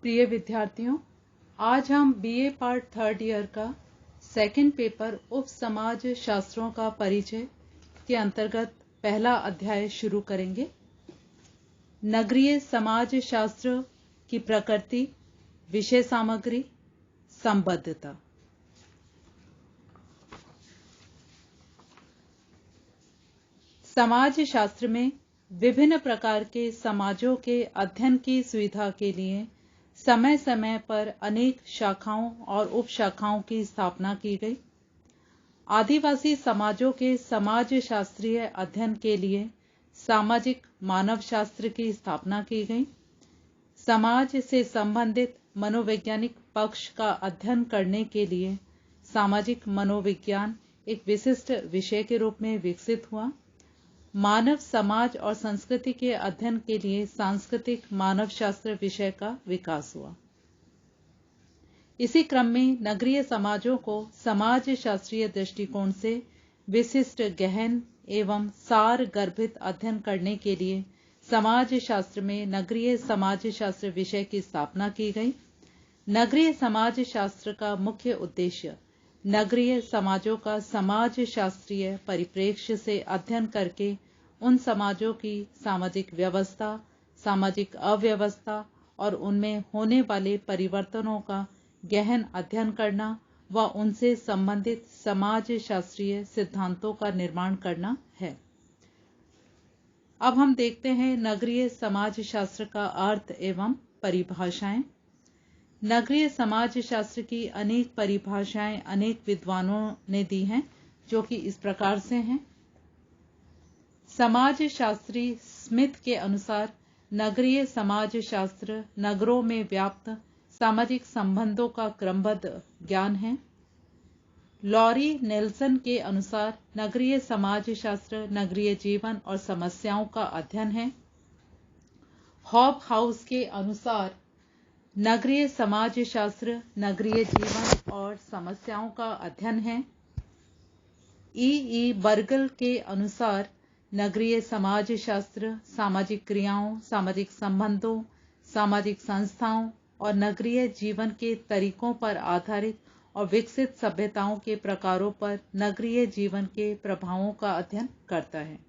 प्रिय विद्यार्थियों, आज हम बीए पार्ट थर्ड ईयर का सेकंड पेपर उप समाज शास्त्रों का परिचय के अंतर्गत पहला अध्याय शुरू करेंगे। नगरीय समाज शास्त्र की प्रकृति, विषय सामग्री, संबद्धता। समाज शास्त्र में विभिन्न प्रकार के समाजों के अध्ययन की सुविधा के लिए समय समय पर अनेक शाखाओं और उपशाखाओं की स्थापना की गई। आदिवासी समाजों के समाज शास्त्रीय अध्ययन के लिए सामाजिक मानव शास्त्र की स्थापना की गई। समाज से संबंधित मनोवैज्ञानिक पक्ष का अध्ययन करने के लिए सामाजिक मनोविज्ञान एक विशिष्ट विषय के रूप में विकसित हुआ। मानव समाज और संस्कृति के अध्ययन के लिए सांस्कृतिक मानव शास्त्र विषय का विकास हुआ। इसी क्रम में नगरीय समाजों को समाज शास्त्रीय दृष्टिकोण से विशिष्ट, गहन एवं सार गर्भित अध्ययन करने के लिए समाज शास्त्र में नगरीय समाज शास्त्र विषय की स्थापना की गई। नगरीय समाज शास्त्र का मुख्य उद्देश्य नगरीय समाजों का समाज शास्त्रीय परिप्रेक्ष्य से अध्ययन करके उन समाजों की सामाजिक व्यवस्था, सामाजिक अव्यवस्था और उनमें होने वाले परिवर्तनों का गहन अध्ययन करना व उनसे संबंधित समाज शास्त्रीय सिद्धांतों का निर्माण करना है। अब हम देखते हैं नगरीय समाज शास्त्र का अर्थ एवं परिभाषाएं। नगरीय समाज शास्त्र की अनेक परिभाषाएं अनेक विद्वानों ने दी हैं, जो कि इस प्रकार से हैं। समाज शास्त्री स्मिथ के अनुसार नगरीय समाज शास्त्र नगरों में व्याप्त सामाजिक संबंधों का क्रमबद्ध ज्ञान है। लॉरी नेल्सन के अनुसार नगरीय समाज शास्त्र नगरीय जीवन और समस्याओं का अध्ययन है। हॉब हाउस के अनुसार नगरीय समाज शास्त्र नगरीय जीवन और समस्याओं का अध्ययन है। ई बर्गल के अनुसार नगरीय समाज शास्त्र सामाजिक क्रियाओं, सामाजिक संबंधों, सामाजिक संस्थाओं और नगरीय जीवन के तरीकों पर आधारित और विकसित सभ्यताओं के प्रकारों पर नगरीय जीवन के प्रभावों का अध्ययन करता है।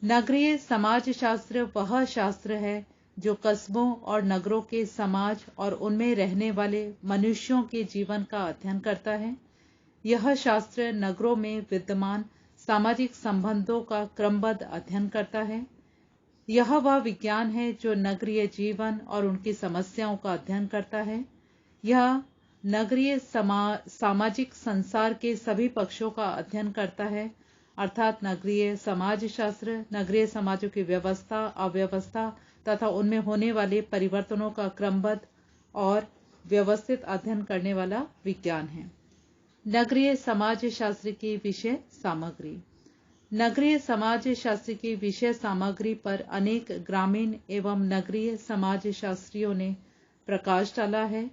नगरीय समाज शास्त्र वह शास्त्र है जो कस्बों और नगरों के समाज और उनमें रहने वाले मनुष्यों के जीवन का अध्ययन करता है। यह शास्त्र नगरों में विद्यमान सामाजिक संबंधों का क्रमबद्ध अध्ययन करता है। यह वह विज्ञान है जो नगरीय जीवन और उनकी समस्याओं का अध्ययन करता है। यह नगरीय सामाजिक संसार के सभी पक्षों का अध्ययन करता है, अर्थात नगरीय समाज शास्त्र नगरीय समाजों की व्यवस्था, अव्यवस्था तथा उनमें होने वाले परिवर्तनों का क्रमबद्ध और व्यवस्थित अध्ययन करने वाला विज्ञान है। नगरीय समाज शास्त्र की विषय सामग्री। नगरीय समाज शास्त्र की विषय सामग्री पर अनेक ग्रामीण एवं नगरीय समाज शास्त्रियों ने प्रकाश डाला है।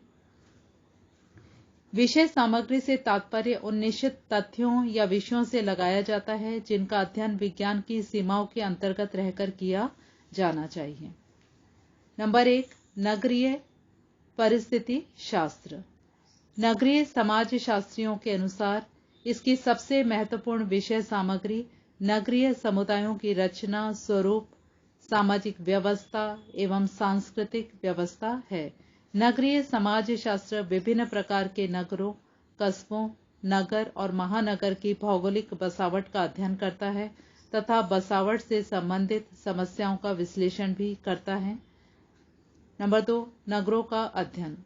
विषय सामग्री से तात्पर्य उन निश्चित तथ्यों या विषयों से लगाया जाता है जिनका अध्ययन विज्ञान की सीमाओं के अंतर्गत रहकर किया जाना चाहिए। नंबर 1, नगरीय परिस्थिति शास्त्र। नगरीय समाज शास्त्रियों के अनुसार इसकी सबसे महत्वपूर्ण विषय सामग्री नगरीय समुदायों की रचना, स्वरूप, सामाजिक व्यवस्था एवं सांस्कृतिक व्यवस्था है। नगरीय समाज शास्त्र विभिन्न प्रकार के नगरों, कस्बों, नगर और महानगर की भौगोलिक बसावट का अध्ययन करता है तथा बसावट से संबंधित समस्याओं का विश्लेषण भी करता है। नंबर 2, नगरों का अध्ययन।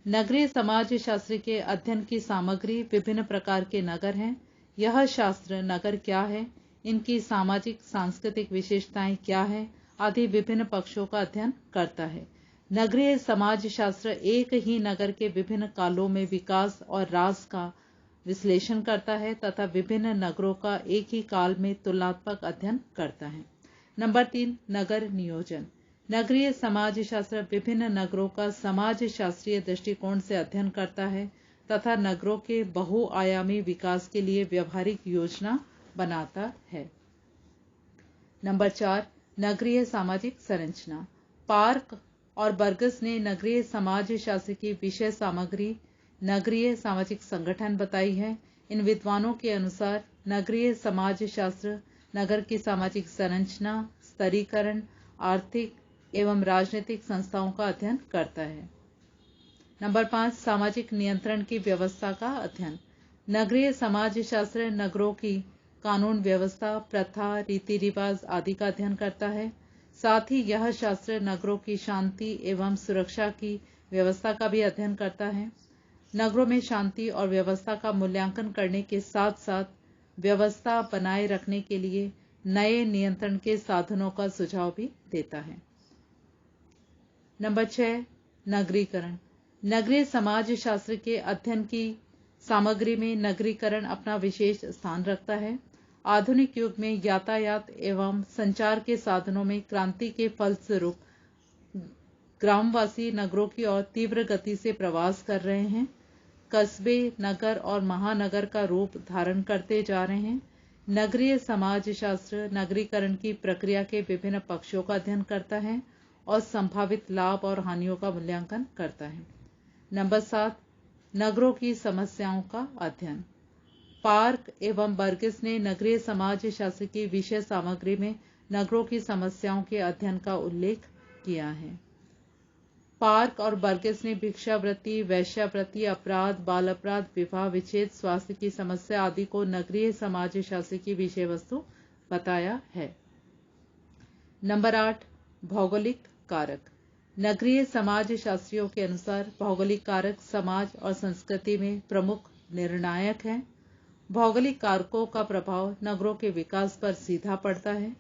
नगरीय समाज शास्त्र के अध्ययन की सामग्री विभिन्न प्रकार के नगर हैं। यह शास्त्र नगर क्या है, इनकी सामाजिक सांस्कृतिक विशेषताएं क्या है आदि विभिन्न पक्षों का अध्ययन करता है। नगरीय समाज शास्त्र एक ही नगर के विभिन्न कालों में विकास और ह्रास का विश्लेषण करता है तथा विभिन्न नगरों का एक ही काल में तुलनात्मक अध्ययन करता है। नंबर 3, नगर नियोजन। नगरीय समाज शास्त्र विभिन्न नगरों का समाज शास्त्रीय दृष्टिकोण से अध्ययन करता है तथा नगरों के बहुआयामी विकास के लिए व्यवहारिक योजना बनाता है। नंबर 4, नगरीय सामाजिक संरचना। पार्क, और बर्गस ने नगरीय समाज शास्त्र की विषय सामग्री नगरीय सामाजिक संगठन बताई है। इन विद्वानों के अनुसार नगरीय समाज शास्त्र नगर की सामाजिक संरचना, स्तरीकरण, आर्थिक एवं राजनीतिक संस्थाओं का अध्ययन करता है। नंबर 5, सामाजिक नियंत्रण की व्यवस्था का अध्ययन। नगरीय समाज शास्त्र नगरों की कानून व्यवस्था, प्रथा, रीति रिवाज आदि का अध्ययन करता है। साथ ही यह शास्त्र नगरों की शांति एवं सुरक्षा की व्यवस्था का भी अध्ययन करता है। नगरों में शांति और व्यवस्था का मूल्यांकन करने के साथ साथ व्यवस्था बनाए रखने के लिए नए नियंत्रण के साधनों का सुझाव भी देता है। नंबर 6, नगरीकरण। नगरीय समाज शास्त्र के अध्ययन की सामग्री में नगरीकरण अपना विशेष स्थान रखता है। आधुनिक युग में यातायात एवं संचार के साधनों में क्रांति के फलस्वरूप ग्रामवासी नगरों की ओर तीव्र गति से प्रवास कर रहे हैं। कस्बे, नगर और महानगर का रूप धारण करते जा रहे हैं। नगरीय समाज शास्त्र नगरीकरण की प्रक्रिया के विभिन्न पक्षों का अध्ययन करता है और संभावित लाभ और हानियों का मूल्यांकन करता है। नंबर 7, नगरों की समस्याओं का अध्ययन। पार्क एवं बर्गस ने नगरीय समाज शास्त्र की विषय सामग्री में नगरों की समस्याओं के अध्ययन का उल्लेख किया है। पार्क और बर्गस ने भिक्षावृत्ति, वेश्यावृत्ति, अपराध, बाल अपराध, विवाह विच्छेद, स्वास्थ्य की समस्या आदि को नगरीय समाज शास्त्र की विषय वस्तु बताया है। नंबर 8, भौगोलिक कारक। नगरीय समाज शास्त्रियों के अनुसार भौगोलिक कारक समाज और संस्कृति में प्रमुख निर्णायक हैं। भौगोलिक कारकों का प्रभाव नगरों के विकास पर सीधा पड़ता है।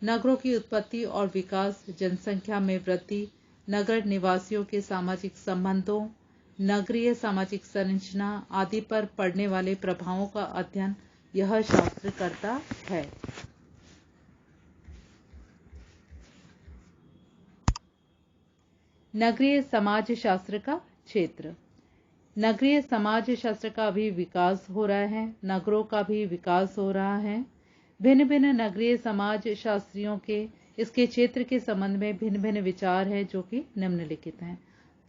नगरों की उत्पत्ति और विकास, जनसंख्या में वृद्धि, नगर निवासियों के सामाजिक संबंधों, नगरीय सामाजिक संरचना आदि पर पड़ने वाले प्रभावों का अध्ययन यह शास्त्र करता है। नगरीय समाज शास्त्र का क्षेत्र। नगरीय समाज शास्त्र का भी विकास हो रहा है, नगरों का भी विकास हो रहा है। भिन्न भिन्न नगरीय समाज शास्त्रियों के इसके क्षेत्र के संबंध में भिन्न भिन्न विचार हैं, जो कि निम्नलिखित हैं।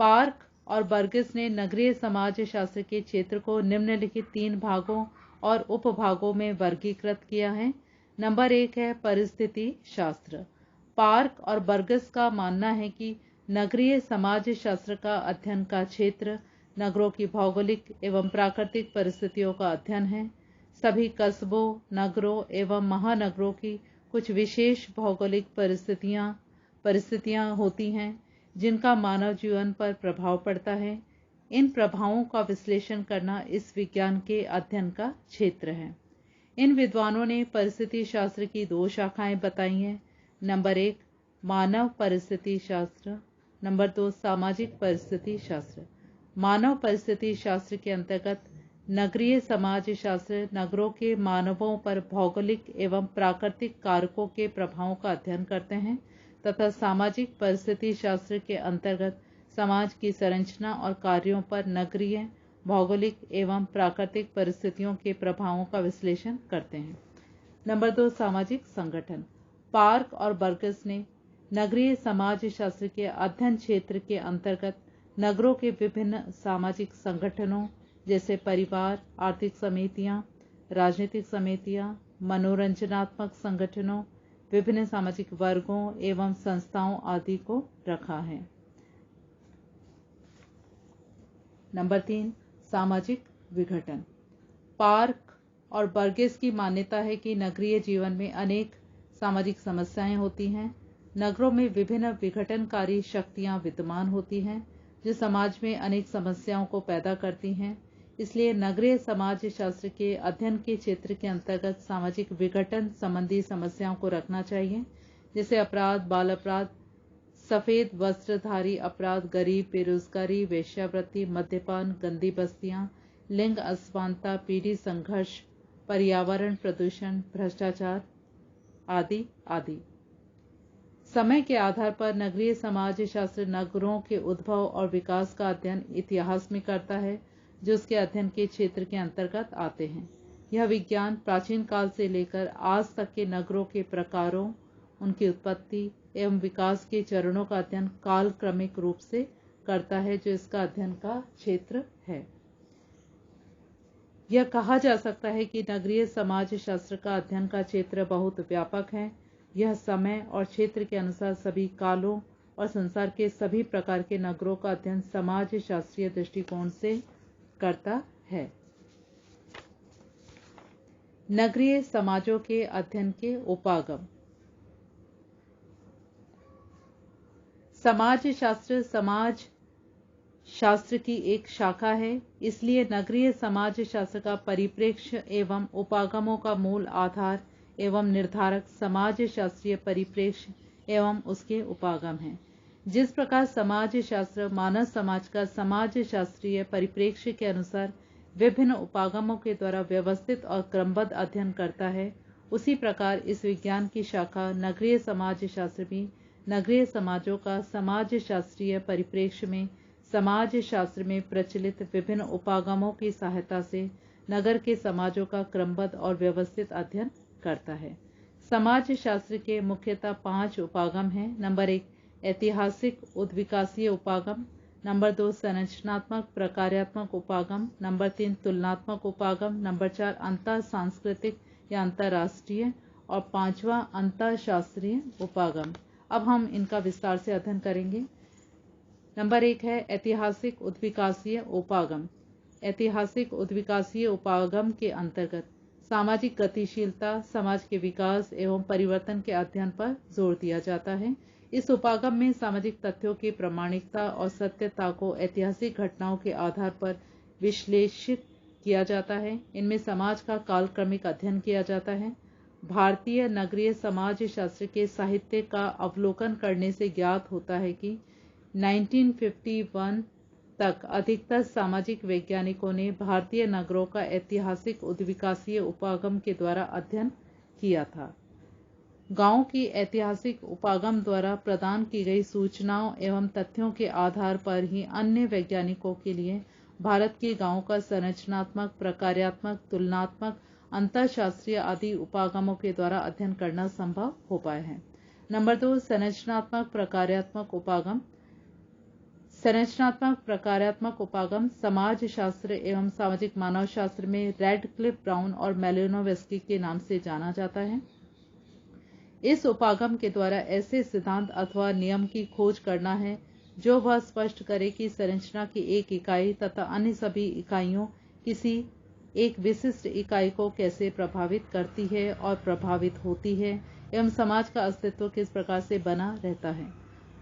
पार्क और बर्गस ने नगरीय समाज शास्त्र के क्षेत्र को निम्नलिखित 3 भागों और उपभागों में वर्गीकृत किया है। नंबर 1 है परिस्थिति शास्त्र। पार्क और बर्गस का मानना है कि नगरीय समाज शास्त्र का अध्ययन का क्षेत्र नगरों की भौगोलिक एवं प्राकृतिक परिस्थितियों का अध्ययन है। सभी कस्बों, नगरों एवं महानगरों की कुछ विशेष भौगोलिक परिस्थितियां होती हैं जिनका मानव जीवन पर प्रभाव पड़ता है। इन प्रभावों का विश्लेषण करना इस विज्ञान के अध्ययन का क्षेत्र है। इन विद्वानों ने परिस्थिति शास्त्र की 2 शाखाएं बताई हैं। नंबर 1 मानव परिस्थिति शास्त्र, नंबर 2 सामाजिक परिस्थिति शास्त्र। मानव परिस्थिति शास्त्र के अंतर्गत नगरीय समाज शास्त्र नगरों के मानवों पर भौगोलिक एवं प्राकृतिक कारकों के प्रभावों का अध्ययन करते हैं तथा सामाजिक परिस्थिति शास्त्र के अंतर्गत समाज की संरचना और कार्यों पर नगरीय, भौगोलिक एवं प्राकृतिक परिस्थितियों के प्रभावों का विश्लेषण करते हैं। नंबर 2 सामाजिक संगठन। पार्क और बर्गस ने नगरीय समाज शास्त्र के अध्ययन क्षेत्र के अंतर्गत नगरों के विभिन्न सामाजिक संगठनों जैसे परिवार, आर्थिक समितियां, राजनीतिक समितियां, मनोरंजनात्मक संगठनों, विभिन्न सामाजिक वर्गों एवं संस्थाओं आदि को रखा है। नंबर 3 सामाजिक विघटन। पार्क और बर्गस की मान्यता है कि नगरीय जीवन में अनेक सामाजिक समस्याएं होती हैं। नगरों में विभिन्न विघटनकारी शक्तियां विद्यमान होती हैं जो समाज में अनेक समस्याओं को पैदा करती हैं। इसलिए नगरीय समाज शास्त्र के अध्ययन के क्षेत्र के अंतर्गत सामाजिक विघटन संबंधी समस्याओं को रखना चाहिए, जैसे अपराध, बाल अपराध, सफेद वस्त्रधारी अपराध, गरीब, बेरोजगारी, वेश्यावृत्ति, मद्यपान, गंदी बस्तियां, लिंग असमानता, पीढ़ी संघर्ष, पर्यावरण प्रदूषण, भ्रष्टाचार आदि आदि। समय के आधार पर नगरीय समाज शास्त्र नगरों के उद्भव और विकास का अध्ययन इतिहास में करता है, जो उसके अध्ययन के क्षेत्र के अंतर्गत आते हैं। यह विज्ञान प्राचीन काल से लेकर आज तक के नगरों के प्रकारों, उनकी उत्पत्ति, एवं विकास के चरणों का अध्ययन कालक्रमिक रूप से करता है, जो इसका अध्ययन का क्षेत्र है। यह कहा जा सकता है कि नगरीय समाज शास्त्र का अध्ययन का क्षेत्र बहुत व्यापक है। यह समय और क्षेत्र के अनुसार सभी कालों और संसार के सभी प्रकार के नगरों का अध्ययन समाज शास्त्रीय दृष्टिकोण से करता है। नगरीय समाजों के अध्ययन के उपागम। समाज शास्त्र की एक शाखा है, इसलिए नगरीय समाज शास्त्र का परिप्रेक्ष्य एवं उपागमों का मूल आधार एवं निर्धारक समाज शास्त्रीय परिप्रेक्ष्य एवं उसके उपागम है। जिस प्रकार समाज शास्त्र मानव समाज का समाज शास्त्रीय परिप्रेक्ष्य के अनुसार विभिन्न उपागमों के द्वारा व्यवस्थित और क्रमबद्ध अध्ययन करता है, उसी प्रकार इस विज्ञान की शाखा नगरीय समाज शास्त्र भी नगरीय समाजों का समाज शास्त्रीय परिप्रेक्ष्य में समाज शास्त्र में प्रचलित विभिन्न उपागमों की सहायता से नगर के समाजों का क्रमबद्ध और व्यवस्थित अध्ययन करता है। समाज शास्त्र के मुख्यतः 5 उपागम हैं। नंबर 1 ऐतिहासिक उद्विकासीय उपागम, नंबर 2 संरचनात्मक प्रकार्यात्मक उपागम, नंबर 3 तुलनात्मक उपागम, नंबर 4 अंतर सांस्कृतिक या अंतरराष्ट्रीय और 5वां अंतर शास्त्रीय उपागम। अब हम इनका विस्तार से अध्ययन करेंगे। नंबर 1 है ऐतिहासिक उद्विकासीय उपागम। ऐतिहासिक उद्विकासीय उपागम के अंतर्गत सामाजिक गतिशीलता, समाज के विकास एवं परिवर्तन के अध्ययन पर जोर दिया जाता है। इस उपागम में सामाजिक तथ्यों की प्रामाणिकता और सत्यता को ऐतिहासिक घटनाओं के आधार पर विश्लेषित किया जाता है। इनमें समाज का कालक्रमिक अध्ययन किया जाता है। भारतीय नगरीय समाज शास्त्र के साहित्य का अवलोकन करने से ज्ञात होता है कि 1951 तक अधिकतर सामाजिक वैज्ञानिकों ने भारतीय नगरों का ऐतिहासिक उद्विकासीय उपागम के द्वारा अध्ययन किया था। गांवों की ऐतिहासिक उपागम द्वारा प्रदान की गई सूचनाओं एवं तथ्यों के आधार पर ही अन्य वैज्ञानिकों के लिए भारत के गांवों का संरचनात्मक, प्रकार्यात्मक, तुलनात्मक, अंतरशास्त्रीय आदि उपागमों के द्वारा अध्ययन करना संभव हो पाया है। नंबर 2 संरचनात्मक प्रकार्यात्मक उपागम। संरचनात्मक प्रकार्यात्मक उपागम समाज शास्त्र एवं सामाजिक मानव शास्त्र में रैडक्लिफ ब्राउन और मैलिनोव्स्की के नाम से जाना जाता है। इस उपागम के द्वारा ऐसे सिद्धांत अथवा नियम की खोज करना है जो वह स्पष्ट करे कि संरचना की एक इकाई तथा अन्य सभी इकाइयों किसी एक विशिष्ट इकाई को कैसे प्रभावित करती है और प्रभावित होती है एवं समाज का अस्तित्व किस प्रकार से बना रहता है।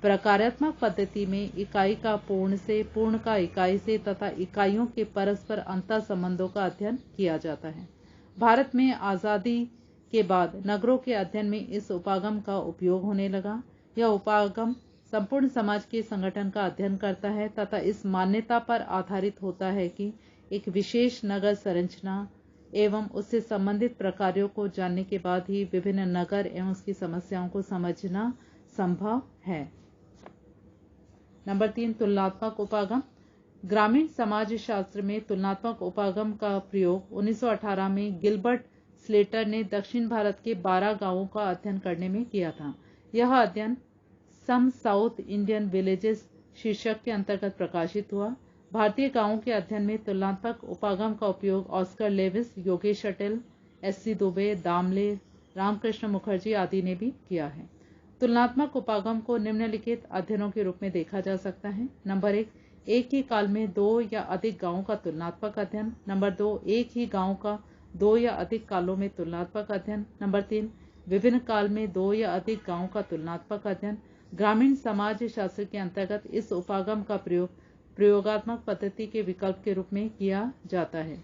प्रकार्यात्मक पद्धति में इकाई का पूर्ण से, पूर्ण का इकाई से तथा इकाइयों के परस्पर अंतर संबंधों का अध्ययन किया जाता है। भारत में आजादी के बाद नगरों के अध्ययन में इस उपागम का उपयोग होने लगा। यह उपागम संपूर्ण समाज के संगठन का अध्ययन करता है तथा इस मान्यता पर आधारित होता है कि एक विशेष नगर संरचना एवं उससे संबंधित प्रकारों को जानने के बाद ही विभिन्न नगर एवं उसकी समस्याओं को समझना संभव है। नंबर 3 तुलनात्मक उपागम। ग्रामीण समाज शास्त्र में तुलनात्मक उपागम का प्रयोग 1918 में गिलबर्ट स्लेटर ने दक्षिण भारत के 12 गांवों का अध्ययन करने में किया था। यह अध्ययन सम साउथ इंडियन विलेजेस शीर्षक के अंतर्गत प्रकाशित हुआ। भारतीय गांवों के अध्ययन में तुलनात्मक उपागम का उपयोग Oscar Levi's, Yogesh अटेल, SC. Dubey, Damle, Ramakrishna Mukherjee आदि ने भी किया है। तुलनात्मक उपागम को निम्नलिखित अध्ययनों के रूप में देखा जा सकता है। नंबर 1 एक ही काल में 2 या अधिक गांवों का तुलनात्मक अध्ययन। नंबर 2 एक ही गांव का 2 या अधिक कालों में तुलनात्मक अध्ययन। नंबर 3 विभिन्न काल में 2 या अधिक गांवों का तुलनात्मक अध्ययन। ग्रामीण समाज शास्त्र के अंतर्गत इस उपागम का प्रयोग प्रयोगात्मक पद्धति के विकल्प के रूप में किया जाता है।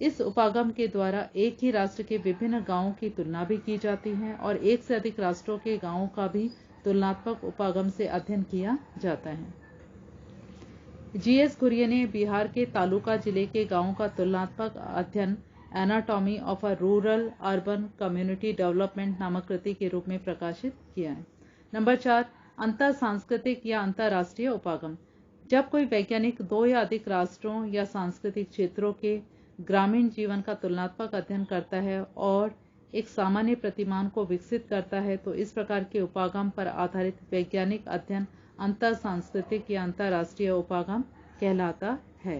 इस उपागम के द्वारा एक ही राष्ट्र के विभिन्न गांवों की तुलना भी की जाती है और एक से अधिक राष्ट्रों के गांवों का भी तुलनात्मक उपागम से अध्ययन किया जाता है। जी.एस. कुरियन ने बिहार के तालुका जिले के गांवों का तुलनात्मक अध्ययन anatomy of a rural urban community development नामक कृति के रूप में प्रकाशित किया है। नंबर 4 अंतर सांस्कृतिक या अंतरराष्ट्रीय उपागम। जब कोई वैज्ञानिक 2 या अधिक राष्ट्रों या सांस्कृतिक क्षेत्रों के ग्रामीण जीवन का तुलनात्मक अध्ययन करता है और एक सामान्य प्रतिमान को विकसित करता है तो इस प्रकार के उपागम पर आधारित वैज्ञानिक अध्ययन अंतर सांस्कृतिक या अंतरराष्ट्रीय उपागम कहलाता है।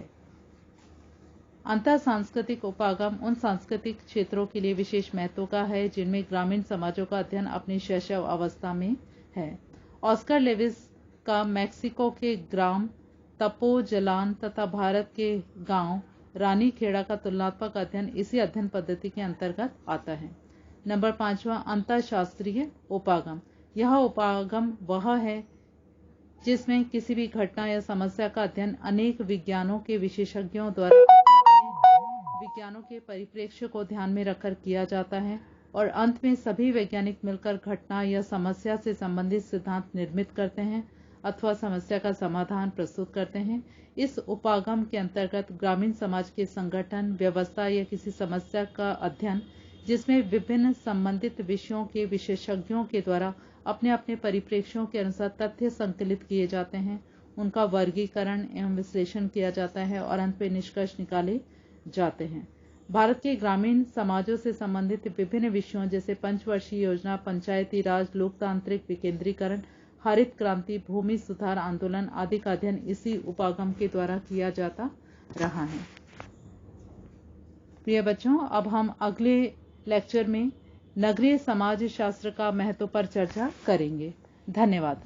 अंतर सांस्कृतिक उपागम उन सांस्कृतिक क्षेत्रों के लिए विशेष महत्व का है जिनमें ग्रामीण समाजों का अध्ययन अपनी शैशव अवस्था में है। ऑस्कर लेविस का मैक्सिको के ग्राम तपो जलान तथा भारत के गांव रानीखेड़ा का तुलनात्मक अध्ययन इसी अध्ययन पद्धति के अंतर्गत आता है। नंबर 5वां अंतरशास्त्रीय उपागम। यह उपागम वह है जिसमें किसी भी घटना या समस्या का अध्ययन अनेक विज्ञानों के विशेषज्ञों द्वारा विज्ञानों के परिप्रेक्ष्य को ध्यान में रखकर किया जाता है और अंत में सभी वैज्ञानिक मिलकर घटना या समस्या से संबंधित सिद्धांत निर्मित करते हैं अथवा समस्या का समाधान प्रस्तुत करते हैं। इस उपागम के अंतर्गत ग्रामीण समाज के संगठन व्यवस्था या किसी समस्या का अध्ययन जिसमें विभिन्न संबंधित विषयों के विशेषज्ञों के द्वारा अपने अपने परिप्रेक्ष्यों के अनुसार तथ्य संकलित किए जाते हैं, उनका वर्गीकरण एवं विश्लेषण किया जाता है और अंत में निष्कर्ष निकाले जाते हैं। भारत के ग्रामीण समाजों से संबंधित विभिन्न विषयों जैसे पंचवर्षीय योजना, पंचायती राज, लोकतांत्रिक विकेंद्रीकरण, हरित क्रांति, भूमि सुधार आंदोलन आदि का अध्ययन इसी उपागम के द्वारा किया जाता रहा है। प्रिय बच्चों, अब हम अगले लेक्चर में नगरीय समाज शास्त्र का महत्व पर चर्चा करेंगे। धन्यवाद।